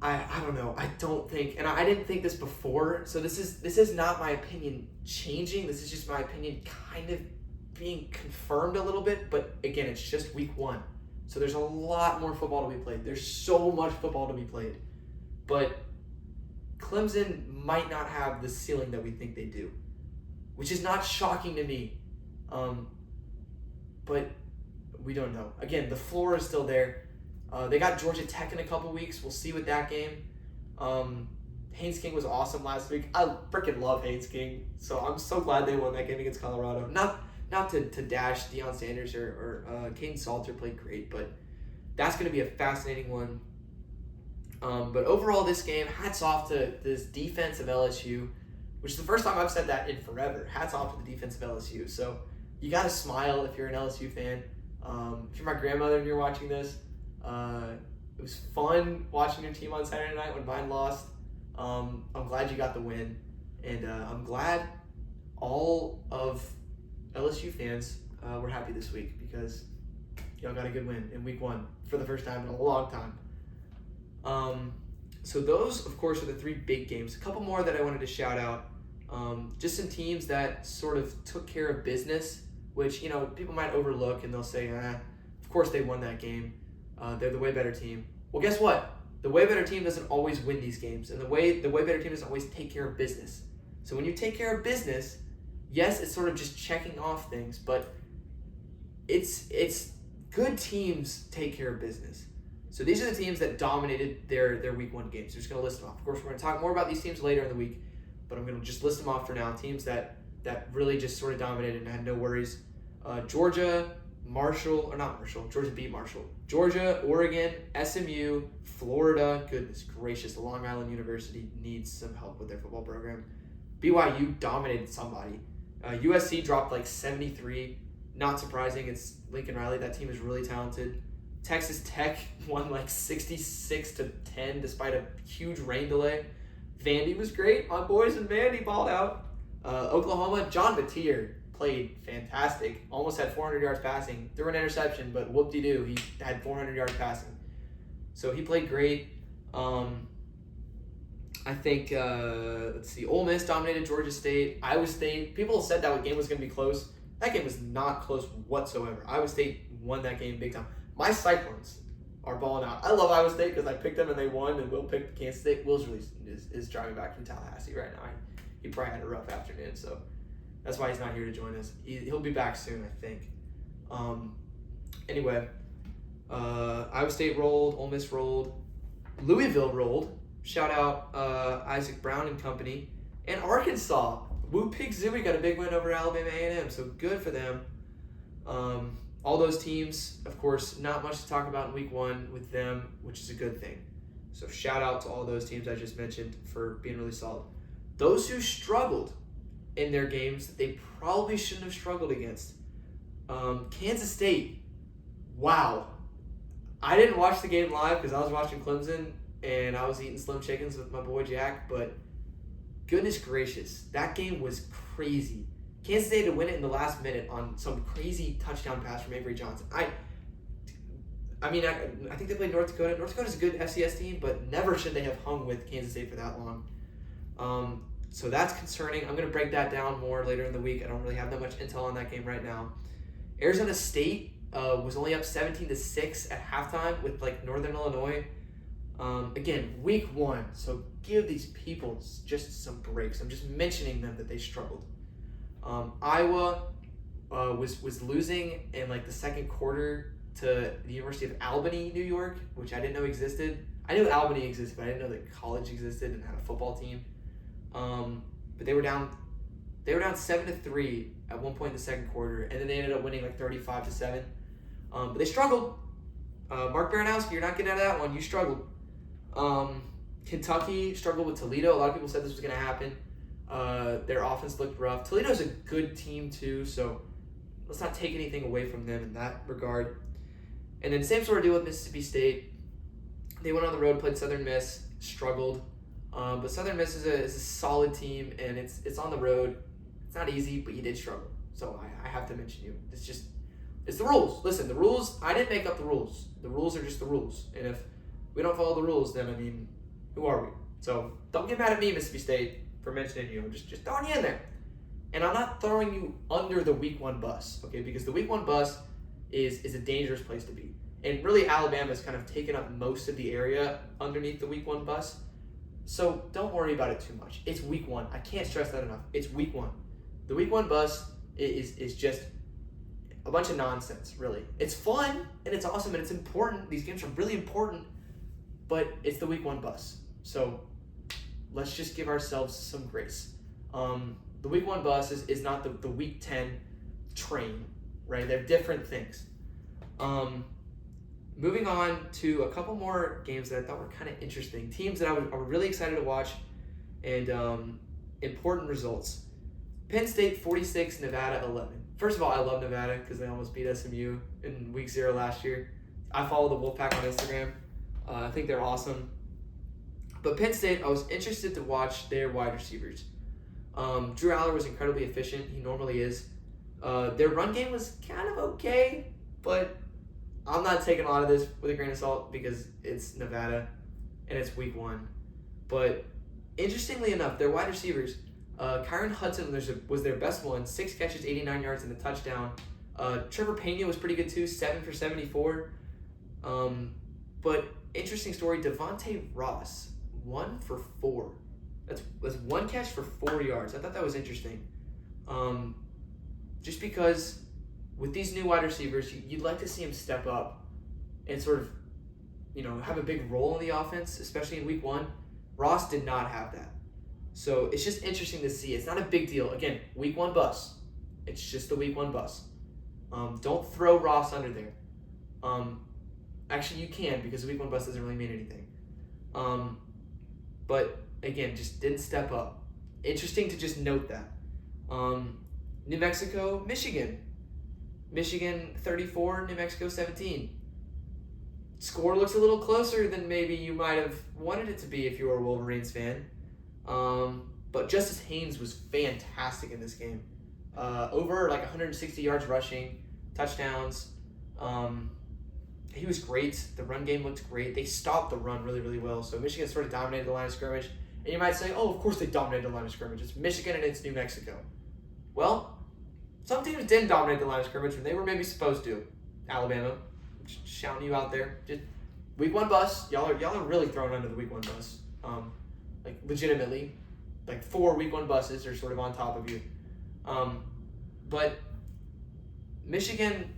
I don't know. I don't think, and I didn't think this before. So this is not my opinion changing. This is just my opinion kind of being confirmed a little bit. But again, it's just week 1. So there's a lot more football to be played. There's so much football to be played. But Clemson might not have the ceiling that we think they do, which is not shocking to me. But we don't know. Again, the floor is still there. They got Georgia Tech in a couple weeks. We'll see with that game. Haynes King was awesome last week. I freaking love Haynes King. So I'm so glad they won that game against Colorado. Not to dash Deion Sanders or Caden Salter played great, but that's going to be a fascinating one. But overall, this game, hats off to this defense of LSU, which is the first time I've said that in forever. Hats off to the defense of LSU. So you got to smile if you're an LSU fan. If you're my grandmother and you're watching this, it was fun watching your team on Saturday night when mine lost. I'm glad you got the win, and I'm glad all of LSU fans were happy this week because y'all got a good win in week 1 for the first time in a long time. So those, of course, are the 3 big games. A couple more that I wanted to shout out. Just some teams that sort of took care of business, which, people might overlook and they'll say, of course they won that game. They're the way better team. Well, guess what? The way better team doesn't always win these games, and the way better team doesn't always take care of business. So when you take care of business, yes, it's sort of just checking off things, but it's good teams take care of business. So these are the teams that dominated their week 1 games. I'm just going to list them off. Of course, we're going to talk more about these teams later in the week, but I'm going to just list them off for now. Teams that really just sort of dominated and had no worries. Georgia beat Marshall. Georgia, Oregon, SMU, Florida. Goodness gracious, Long Island University needs some help with their football program. BYU dominated somebody. USC dropped like 73. Not surprising. It's Lincoln Riley. That team is really talented. Texas Tech won like 66-10 despite a huge rain delay. Vandy was great. My boys in Vandy balled out. Oklahoma, John Mateer played fantastic. Almost had 400 yards passing. Threw an interception, but whoop-de-doo, he had 400 yards passing. So he played great. I think, Ole Miss dominated Georgia State. Iowa State, people said that game was going to be close. That game was not close whatsoever. Iowa State won that game big time. My Cyclones are balling out. I love Iowa State because I picked them and they won, and Will picked Kansas State. Will's really is driving back from Tallahassee right now. He probably had a rough afternoon, so that's why he's not here to join us. He'll be back soon, I think. Anyway, Iowa State rolled, Ole Miss rolled, Louisville rolled. Shout out Isaac Brown and company. And Arkansas, Woo Pig Zooey got a big win over Alabama A&M, so good for them. All those teams, of course, not much to talk about in week 1 with them, which is a good thing. So shout out to all those teams I just mentioned for being really solid. Those who struggled in their games that they probably shouldn't have struggled against. Kansas State, wow. I didn't watch the game live because I was watching Clemson and I was eating Slim Chickens with my boy Jack, but goodness gracious, that game was crazy. Kansas State to win it in the last minute on some crazy touchdown pass from Avery Johnson. I think they played North Dakota. North Dakota's a good FCS team, but never should they have hung with Kansas State for that long. So that's concerning. I'm going to break that down more later in the week. I don't really have that much intel on that game right now. Arizona State was only up 17-6 at halftime with like Northern Illinois. Again, week 1, so give these people just some breaks. I'm just mentioning them that they struggled. Iowa was losing in like the second quarter to the University of Albany, New York, which I didn't know existed. I knew Albany existed, but I didn't know that college existed and had a football team. But they were down 7-3 at one point in the second quarter, and then they ended up winning like 35-7. But they struggled. Mark Baranowski, you're not getting out of that one. You struggled. Kentucky struggled with Toledo. A lot of people said this was going to happen. Their offense looked rough. Toledo's a good team too, so let's not take anything away from them in that regard. And then same sort of deal with Mississippi State. They went on the road, played Southern Miss, struggled. But Southern Miss is a solid team, and it's on the road. It's not easy, but you did struggle. So I have to mention you. It's the rules. Listen, the rules, I didn't make up the rules. The rules are just the rules. And if we don't follow the rules, then, who are we? So don't get mad at me, Mississippi State, for mentioning you. I'm just throwing you in there. And I'm not throwing you under the week 1 bus, okay? Because the week 1 bus is a dangerous place to be. And really, Alabama's kind of taken up most of the area underneath the week 1 bus. So don't worry about it too much. It's week 1. I can't stress that enough. It's week 1. The week 1 bus is just a bunch of nonsense, really. It's fun, and it's awesome, and it's important. These games are really important, but it's the week 1 bus. So let's just give ourselves some grace. The week 1 bus is not the week 10 train, right? They're different things. Moving on to a couple more games that I thought were kind of interesting. Teams that I was really excited to watch, and important results. Penn State 46, Nevada 11. First of all, I love Nevada because they almost beat SMU in week 0 last year. I follow the Wolfpack on Instagram. I think they're awesome. But Penn State, I was interested to watch their wide receivers. Drew Aller was incredibly efficient. He normally is. Their run game was kind of okay, but I'm not taking a lot of this with a grain of salt because it's Nevada and it's week 1. But interestingly enough, their wide receivers, Kyron Hudson was their best one, 6 catches, 89 yards, and a touchdown. Trevor Pena was pretty good too, 7 for 74. But interesting story, Devontae Ross, 1 for 4. That's 1 catch for 4 yards. I thought that was interesting. Just because with these new wide receivers, you'd like to see them step up and sort of, have a big role in the offense, especially in week 1. Ross did not have that. So it's just interesting to see. It's not a big deal. Again, week 1 bust. It's just the week 1 bust. Don't throw Ross under there. Actually, you can, because the week 1 bust doesn't really mean anything. But again, just didn't step up. Interesting to just note that. New Mexico, Michigan. Michigan 34, New Mexico 17. Score looks a little closer than maybe you might have wanted it to be if you were a Wolverines fan. But Justice Haynes was fantastic in this game. Over 160 yards rushing, touchdowns. He was great. The run game looked great. They stopped the run really, really well. So Michigan sort of dominated the line of scrimmage. And you might say, oh, of course they dominated the line of scrimmage. It's Michigan and it's New Mexico. Well, some teams didn't dominate the line of scrimmage when they were maybe supposed to. Alabama, just shouting you out there. Just week 1 bus. Y'all are really thrown under the week 1 bus. Legitimately. 4 week 1 buses are sort of on top of you. But Michigan,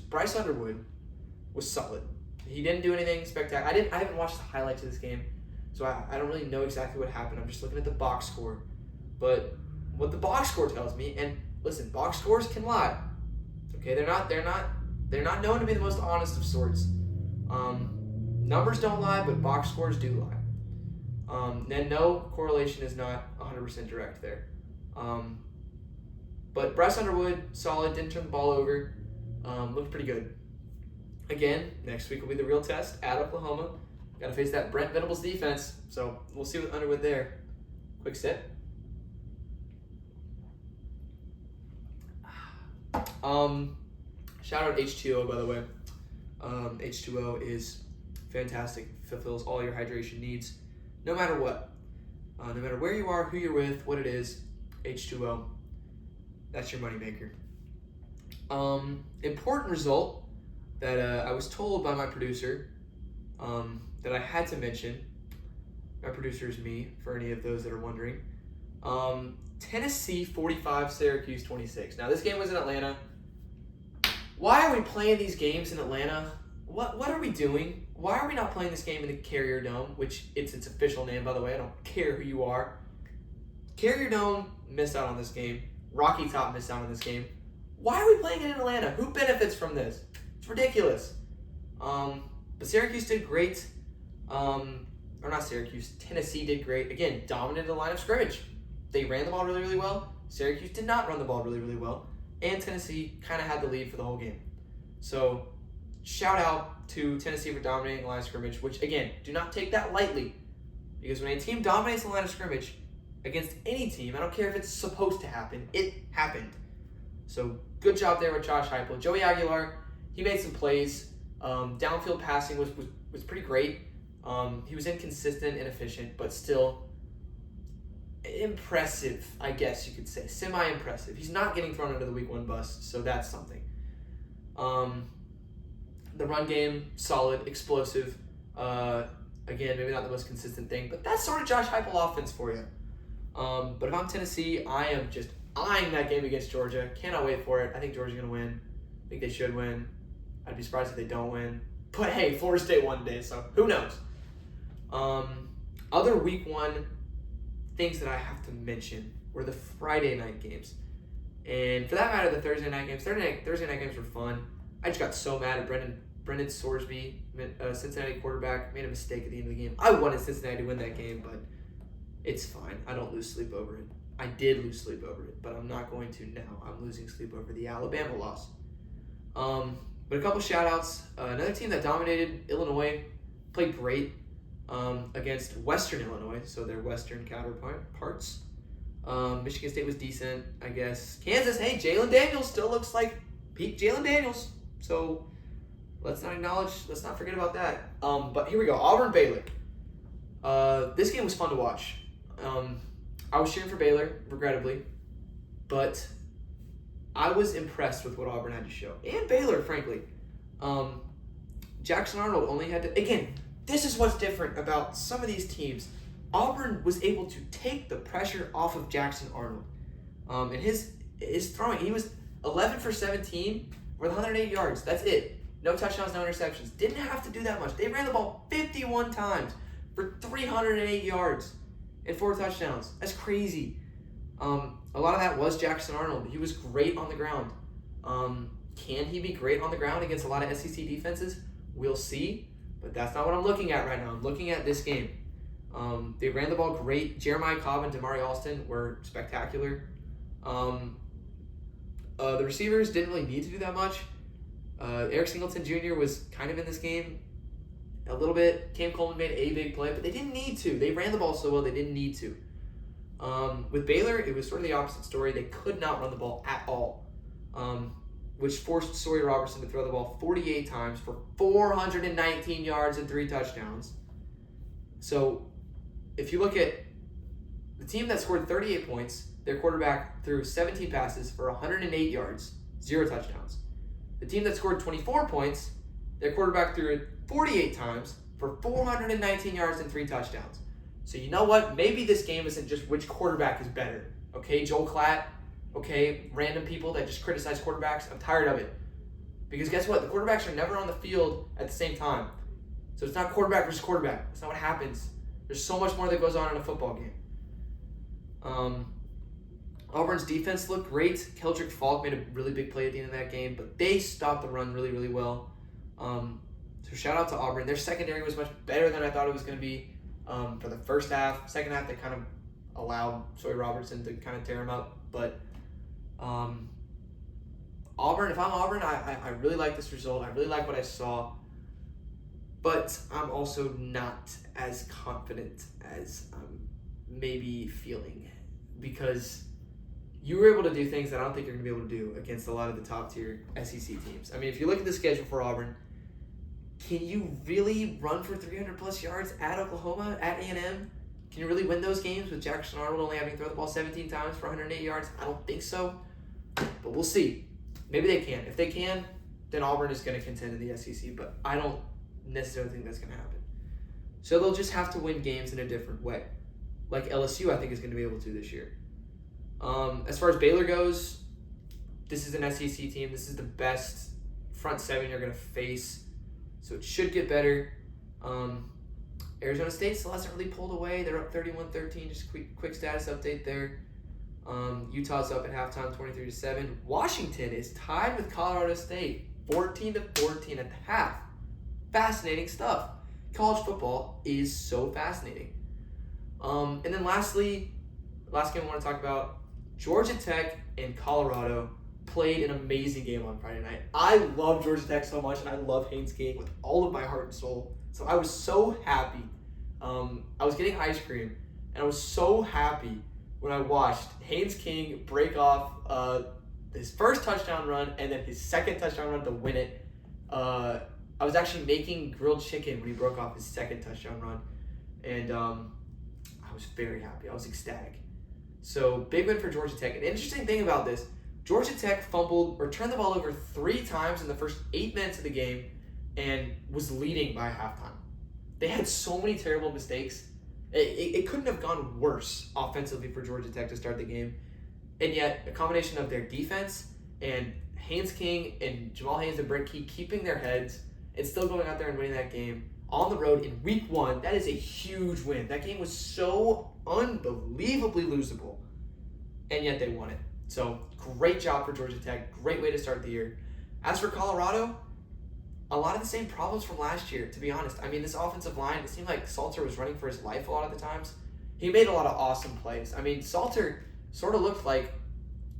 Bryce Underwood was solid. He didn't do anything spectacular. I haven't watched the highlights of this game, so I don't really know exactly what happened. I'm just looking at the box score. But what the box score tells me, and listen, box scores can lie. Okay, they're not known to be the most honest of sorts. Numbers don't lie, but box scores do lie. And no, correlation is not 100% direct there. But Bryce Underwood, solid, didn't turn the ball over, looked pretty good. Again, next week will be the real test at Oklahoma. Got to face that Brent Venables defense, so we'll see with Underwood there. Quick sip. Shout out H2O, by the way. H2O is fantastic, fulfills all your hydration needs, no matter what. No matter where you are, who you're with, what it is, H2O, that's your moneymaker. Important result that I was told by my producer that I had to mention. My producer is me, for any of those that are wondering. Tennessee 45, Syracuse 26. Now, this game was in Atlanta. Why are we playing these games in Atlanta? What are we doing? Why are we not playing this game in the Carrier Dome, which it's its official name, by the way. I don't care who you are. Carrier Dome missed out on this game. Rocky Top missed out on this game. Why are we playing it in Atlanta? Who benefits from this? It's ridiculous. But Syracuse did great. Or not Syracuse. Tennessee did great. Again, dominated the line of scrimmage. They ran the ball really, really well. Syracuse did not run the ball really, really well. And Tennessee kind of had the lead for the whole game. So, shout out to Tennessee for dominating the line of scrimmage, which, again, do not take that lightly. Because when a team dominates the line of scrimmage against any team, I don't care if it's supposed to happen, it happened. So, good job there with Josh Heupel. Joey Aguilar, he made some plays. Downfield passing was pretty great. He was inconsistent, inefficient, but still impressive, I guess you could say. Semi-impressive. He's not getting thrown under the week 1 bus, so that's something. The run game, solid, explosive. Again, maybe not the most consistent thing, but that's sort of Josh Heupel offense for you. But if I'm Tennessee, I am just eyeing that game against Georgia. Cannot wait for it. I think Georgia's going to win. I think they should win. I'd be surprised if they don't win. But hey, Florida State won today, so who knows? Other week 1 things that I have to mention were the Friday night games. And for that matter, the Thursday night games. Thursday night games were fun. I just got so mad at Brendan Sorsby, Cincinnati quarterback, made a mistake at the end of the game. I wanted Cincinnati to win that game, but it's fine. I don't lose sleep over it. I did lose sleep over it, but I'm not going to now. I'm losing sleep over the Alabama loss. But a couple shout-outs. Another team that dominated, Illinois, played great against Western Illinois, so their Western counterparts. Michigan State was decent, I guess. Kansas, hey, Jalen Daniels still looks like peak Jalen Daniels. So let's not forget about that. But here we go, Auburn, Baylor. This game was fun to watch. I was cheering for Baylor, regrettably, but I was impressed with what Auburn had to show. And Baylor, frankly. Jackson Arnold only had to, again, this is what's different about some of these teams. Auburn was able to take the pressure off of Jackson Arnold. And is throwing. He was 11 for 17 with 108 yards. That's it. No touchdowns, no interceptions. Didn't have to do that much. They ran the ball 51 times for 308 yards and 4 touchdowns. That's crazy. A lot of that was Jackson Arnold. He was great on the ground. Can he be great on the ground against a lot of SEC defenses? We'll see, but that's not what I'm looking at right now. I'm looking at this game. They ran the ball great. Jeremiah Cobb and Damari Alston were spectacular. The receivers didn't really need to do that much. Eric Singleton Jr. was kind of in this game a little bit. Cam Coleman made a big play, but they didn't need to. They ran the ball so well, they didn't need to. With Baylor, it was sort of the opposite story. They could not run the ball at all, which forced Sawyer Robertson to throw the ball 48 times for 419 yards and 3 touchdowns. So if you look at the team that scored 38 points, their quarterback threw 17 passes for 108 yards, 0 touchdowns. The team that scored 24 points, their quarterback threw it 48 times for 419 yards and 3 touchdowns. So you know what? Maybe this game isn't just which quarterback is better. Okay, Joel Klatt. Okay, random people that just criticize quarterbacks. I'm tired of it. Because guess what? The quarterbacks are never on the field at the same time. So it's not quarterback versus quarterback. That's not what happens. There's so much more that goes on in a football game. Auburn's defense looked great. Keldrick Falk made a really big play at the end of that game, but they stopped the run really, really well. So shout out to Auburn. Their secondary was much better than I thought it was going to be for the first half. Second half, they kind of allowed Sawyer Robertson to kind of tear him up. But Auburn, if I'm Auburn, I really like this result. I really like what I saw. But I'm also not as confident as I'm maybe feeling, because you were able to do things that I don't think you're going to be able to do against a lot of the top-tier SEC teams. I mean, if you look at the schedule for Auburn, can you really run for 300-plus yards at Oklahoma, at A&M? Can you really win those games with Jackson Arnold only having to throw the ball 17 times for 108 yards? I don't think so, but we'll see. Maybe they can. If they can, then Auburn is going to contend in the SEC, but I don't necessarily think that's going to happen. So they'll just have to win games in a different way, like LSU I think is going to be able to this year. As far as Baylor goes, this is an SEC team. This is the best front seven you're going to face, so it should get better. Arizona State still hasn't really pulled away. They're up 31-13. Just quick status update there. Utah's up at halftime, 23-7. Washington is tied with Colorado State, 14-14 at the half. Fascinating stuff. College football is so fascinating. And then lastly, last game I want to talk about, Georgia Tech and Colorado played an amazing game on Friday night. I love Georgia Tech so much, and I love Haynes King with all of my heart and soul. So I was so happy. I was getting ice cream, and I was so happy when I watched Haynes King break off his first touchdown run and then his second touchdown run to win it. I was actually making grilled chicken when he broke off his second touchdown run, and I was very happy. I was ecstatic. So big win for Georgia Tech. An interesting thing about this, Georgia Tech fumbled or turned the ball over 3 times in the first 8 minutes of the game and was leading by halftime. They had so many terrible mistakes. It couldn't have gone worse offensively for Georgia Tech to start the game. And yet, a combination of their defense and Haynes King and Jamal Haynes and Brent Key keeping their heads and still going out there and winning that game on the road in week 1, that is a huge win. That game was so unbelievably losable, and yet they won it. So great job for Georgia Tech. Great way to start the year. As for Colorado, a lot of the same problems from last year, to be honest. I mean, this offensive line, it seemed like Salter was running for his life a lot of the times. He made a lot of awesome plays. I mean, Salter sort of looked like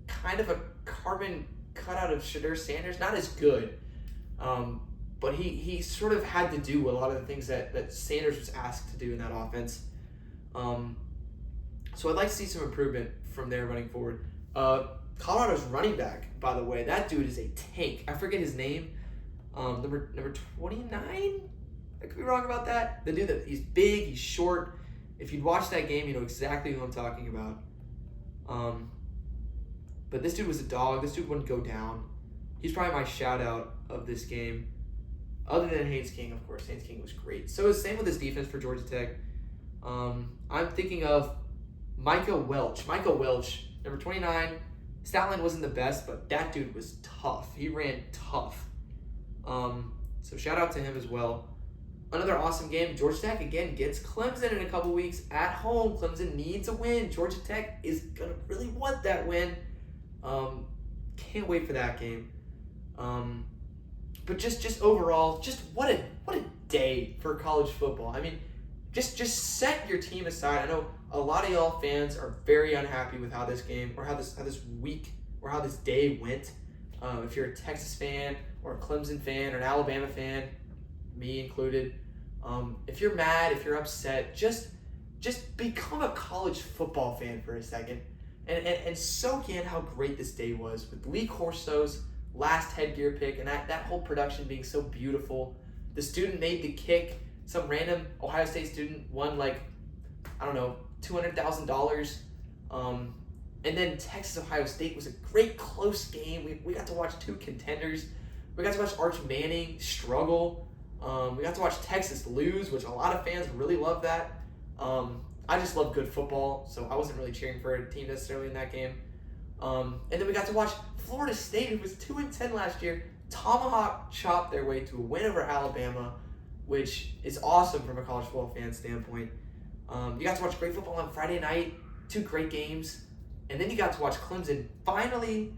kind of a carbon cutout of Shadur Sanders. Not as good, but he sort of had to do a lot of the things that Sanders was asked to do in that offense. So I'd like to see some improvement from there running forward. Colorado's running back, by the way, that dude is a tank. I forget his name. Number 29? I could be wrong about that. The dude he's big, he's short. If you'd watch that game, you know exactly who I'm talking about. But this dude was a dog. This dude wouldn't go down. He's probably my shout out of this game. Other than Haynes King, of course. Haynes King was great. So it's the same with his defense for Georgia Tech. I'm thinking of Micah Welch. Micah Welch, number 29, Stat line wasn't the best, but that dude was tough. He ran tough. So shout out to him as well. Another awesome game. Georgia Tech again gets Clemson in a couple weeks at home. Clemson needs a win. Georgia Tech is gonna really want that win. Can't wait for that game. But just overall, just what a day for college football. I mean, just set your team aside. I know a lot of y'all fans are very unhappy with how this game or how this week or how this day went. If you're a Texas fan or a Clemson fan or an Alabama fan, me included, if you're mad, if you're upset, just become a college football fan for a second and soak in how great this day was with Lee Corso's last headgear pick and that whole production being so beautiful. The student made the kick. Some random Ohio State student won $200,000. And then Texas-Ohio State was a great close game. We got to watch two contenders. We got to watch Arch Manning struggle. We got to watch Texas lose, which a lot of fans really love that. I just love good football, so I wasn't really cheering for a team necessarily in that game. And then we got to watch Florida State, who was 2-10 last year, tomahawk chop their way to a win over Alabama, which is awesome from a college football fan standpoint. You got to watch great football on Friday night, two great games. And then you got to watch Clemson finally.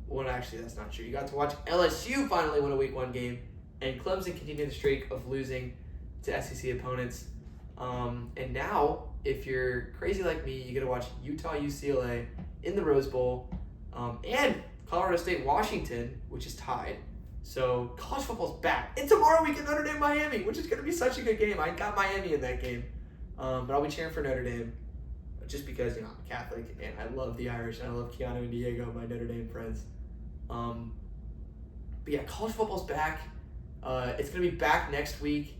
Well, actually, that's not true. You got to watch LSU finally win a Week 1 game, and Clemson continued the streak of losing to SEC opponents. And now, if you're crazy like me, you get to watch Utah UCLA in the Rose Bowl, and Colorado State Washington, which is tied. So college football's back. And tomorrow we get Notre Dame Miami, which is going to be such a good game. I got Miami in that game, but I'll be cheering for Notre Dame. Just because, I'm a Catholic and I love the Irish and I love Keanu and Diego, my Notre Dame friends. But yeah, college football's back. It's going to be back next week.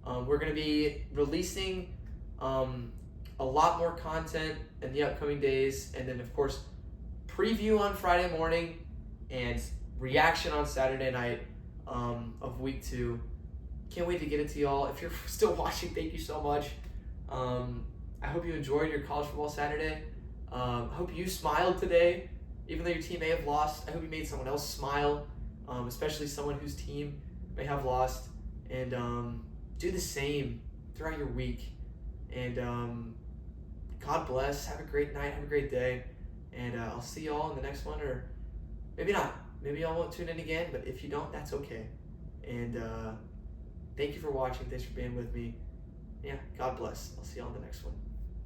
We're going to be releasing a lot more content in the upcoming days. And then, of course, preview on Friday morning and reaction on Saturday night of Week 2. Can't wait to get it to y'all. If you're still watching, thank you so much. I hope you enjoyed your college football Saturday. I hope you smiled today, even though your team may have lost. I hope you made someone else smile, especially someone whose team may have lost. And do the same throughout your week. And God bless. Have a great night. Have a great day. And I'll see y'all in the next one, or maybe not. Maybe y'all won't tune in again, but if you don't, that's okay. And thank you for watching. Thanks for being with me. Yeah, God bless. I'll see y'all in the next one.